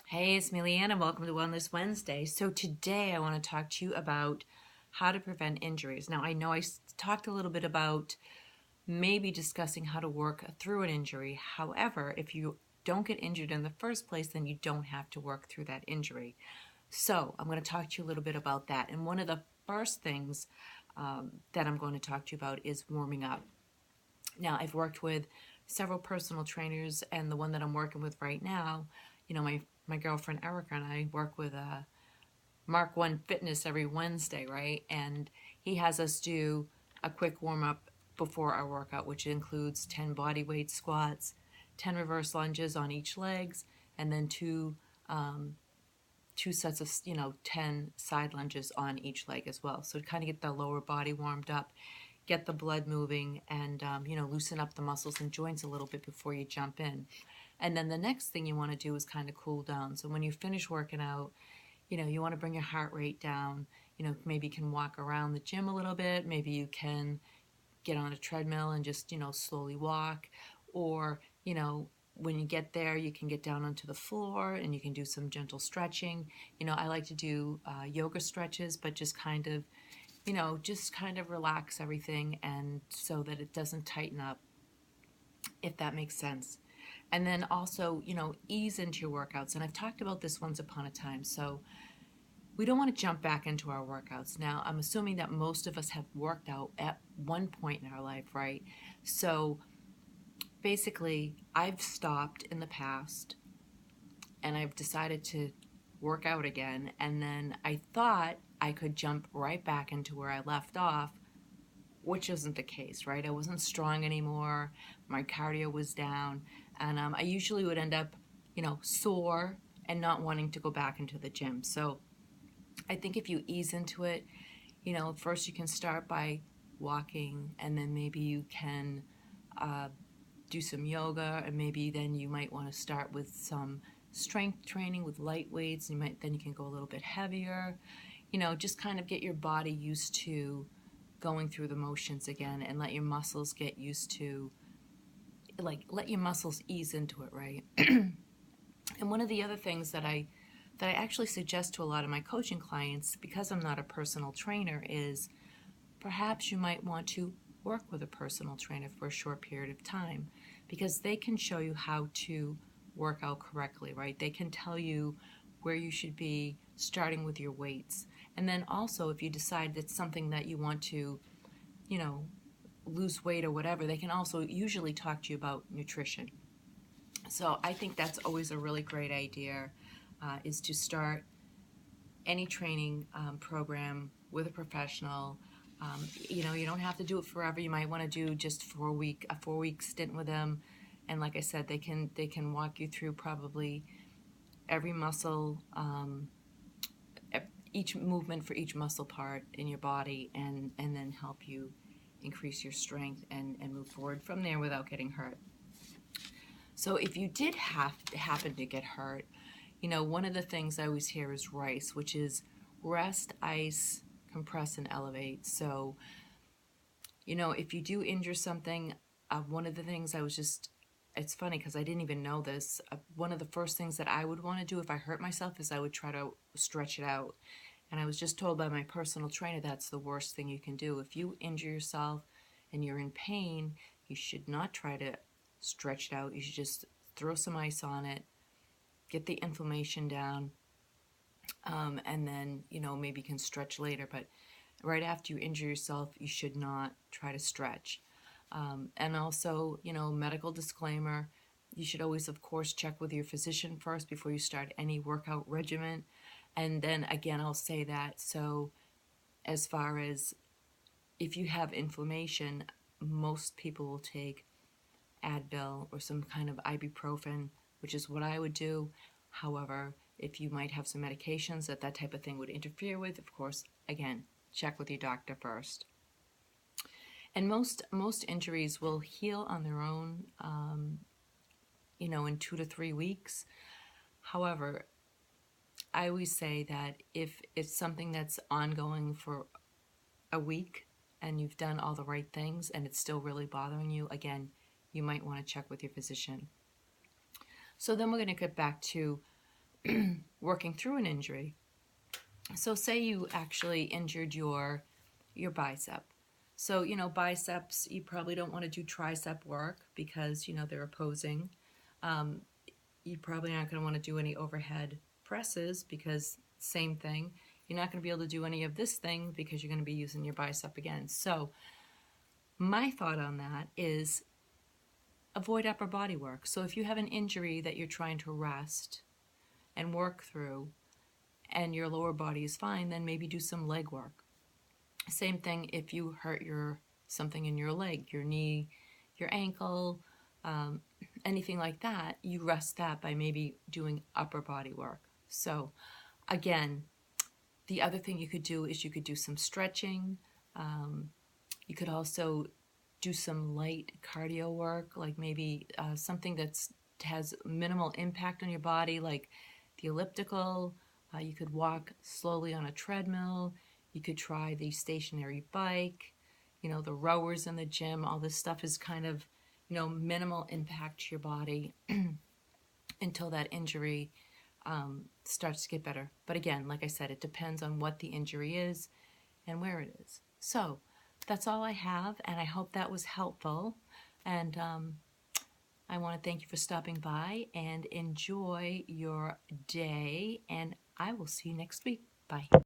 Hey, it's Milian and welcome to Wellness Wednesday. So today I want to talk to you about how to prevent injuries. Now, I know talked a little bit about maybe discussing how to work through an injury. However, if you don't get injured in the first place, then you don't have to work through that injury. So I'm going to talk to you a little bit about that. And one of the first things that I'm going to talk to you about is warming up. Now, I've worked with several personal trainers, and the one that I'm working with right now, my girlfriend Erica and I work with Mark One Fitness every Wednesday, right? And he has us do a quick warm up before our workout, which includes 10 body weight squats, 10 reverse lunges on each legs, and then two sets of 10 side lunges on each leg as well, so to kind of get the lower body warmed up, get the blood moving, and loosen up the muscles and joints a little bit before you jump in. And then the next thing you want to do is kind of cool down. So when you finish working out, you want to bring your heart rate down. Maybe you can walk around the gym a little bit, maybe you can get on a treadmill and just slowly walk, or when you get there, you can get down onto the floor and you can do some gentle stretching. I like to do yoga stretches, but just kind of relax everything, and so that it doesn't tighten up, if that makes sense. And then also, ease into your workouts. And I've talked about this once upon a time. So we don't want to jump back into our workouts. Now, I'm assuming that most of us have worked out at one point in our life, right? So basically, I've stopped in the past and I've decided to work out again. And then I thought I could jump right back into where I left off, which isn't the case, right? I wasn't strong anymore. My cardio was down. And I usually would end up, sore and not wanting to go back into the gym. So I think if you ease into it, first you can start by walking, and then maybe you can uh, do some yoga, and maybe then you might want to start with some strength training with light weights. You can go a little bit heavier. Just kind of get your body used to going through the motions again, and let your muscles get used to, like, let your muscles ease into it, right? And one of the other things that I actually suggest to a lot of my coaching clients, because I'm not a personal trainer, is perhaps you might want to work with a personal trainer for a short period of time, because they can show you how to work out correctly, right? They can tell you where you should be starting with your weights. And then also, if you decide that's something that you want to, you know, lose weight or whatever, they can also usually talk to you about nutrition. So I think that's always a really great idea, is to start any training program with a professional. You don't have to do it forever. You might want to do just for a 4 week stint with them, and like I said, they can walk you through probably every muscle, each movement for each muscle part in your body, and then help you increase your strength and move forward from there without getting hurt. So if you did happen to get hurt, one of the things I always hear is RICE, which is rest, ice, compress, and elevate. So, if you do injure something, one of the things it's funny because I didn't even know this. One of the first things that I would want to do if I hurt myself is I would try to stretch it out. And I was just told by my personal trainer that's the worst thing you can do. If you injure yourself and you're in pain, you should not try to stretch it out. You should just throw some ice on it, get the inflammation down, and then maybe you can stretch later. But right after you injure yourself, you should not try to stretch. And also, medical disclaimer: you should always, of course, check with your physician first before you start any workout regimen. And then again, I'll say that, so as far as if you have inflammation, most people will take Advil or some kind of ibuprofen, which is what I would do. However, if you might have some medications that type of thing would interfere with, of course, again, check with your doctor first. And most injuries will heal on their own, in 2 to 3 weeks. However, I always say that if it's something that's ongoing for a week and you've done all the right things and it's still really bothering you, again, you might want to check with your physician. So then we're going to get back to working through an injury. So say you actually injured your bicep. So, biceps, you probably don't want to do tricep work because, they're opposing. Um, you probably aren't going to want to do any overhead presses because same thing. You're not going to be able to do any of this thing because you're going to be using your bicep again. So my thought on that is avoid upper body work. So if you have an injury that you're trying to rest and work through and your lower body is fine, then maybe do some leg work. Same thing if you hurt something in your leg, your knee, your ankle, anything like that, you rest that by maybe doing upper body work. So again, the other thing you could do is you could do some stretching. You could also do some light cardio work, like maybe something that's has minimal impact on your body, like the elliptical. You could walk slowly on a treadmill. You could try the stationary bike. The rowers in the gym. All this stuff is kind of, minimal impact to your body until that injury starts to get better. But again, like I said, it depends on what the injury is and where it is. So that's all I have, and I hope that was helpful. And I want to thank you for stopping by and enjoy your day, and I will see you next week. Bye.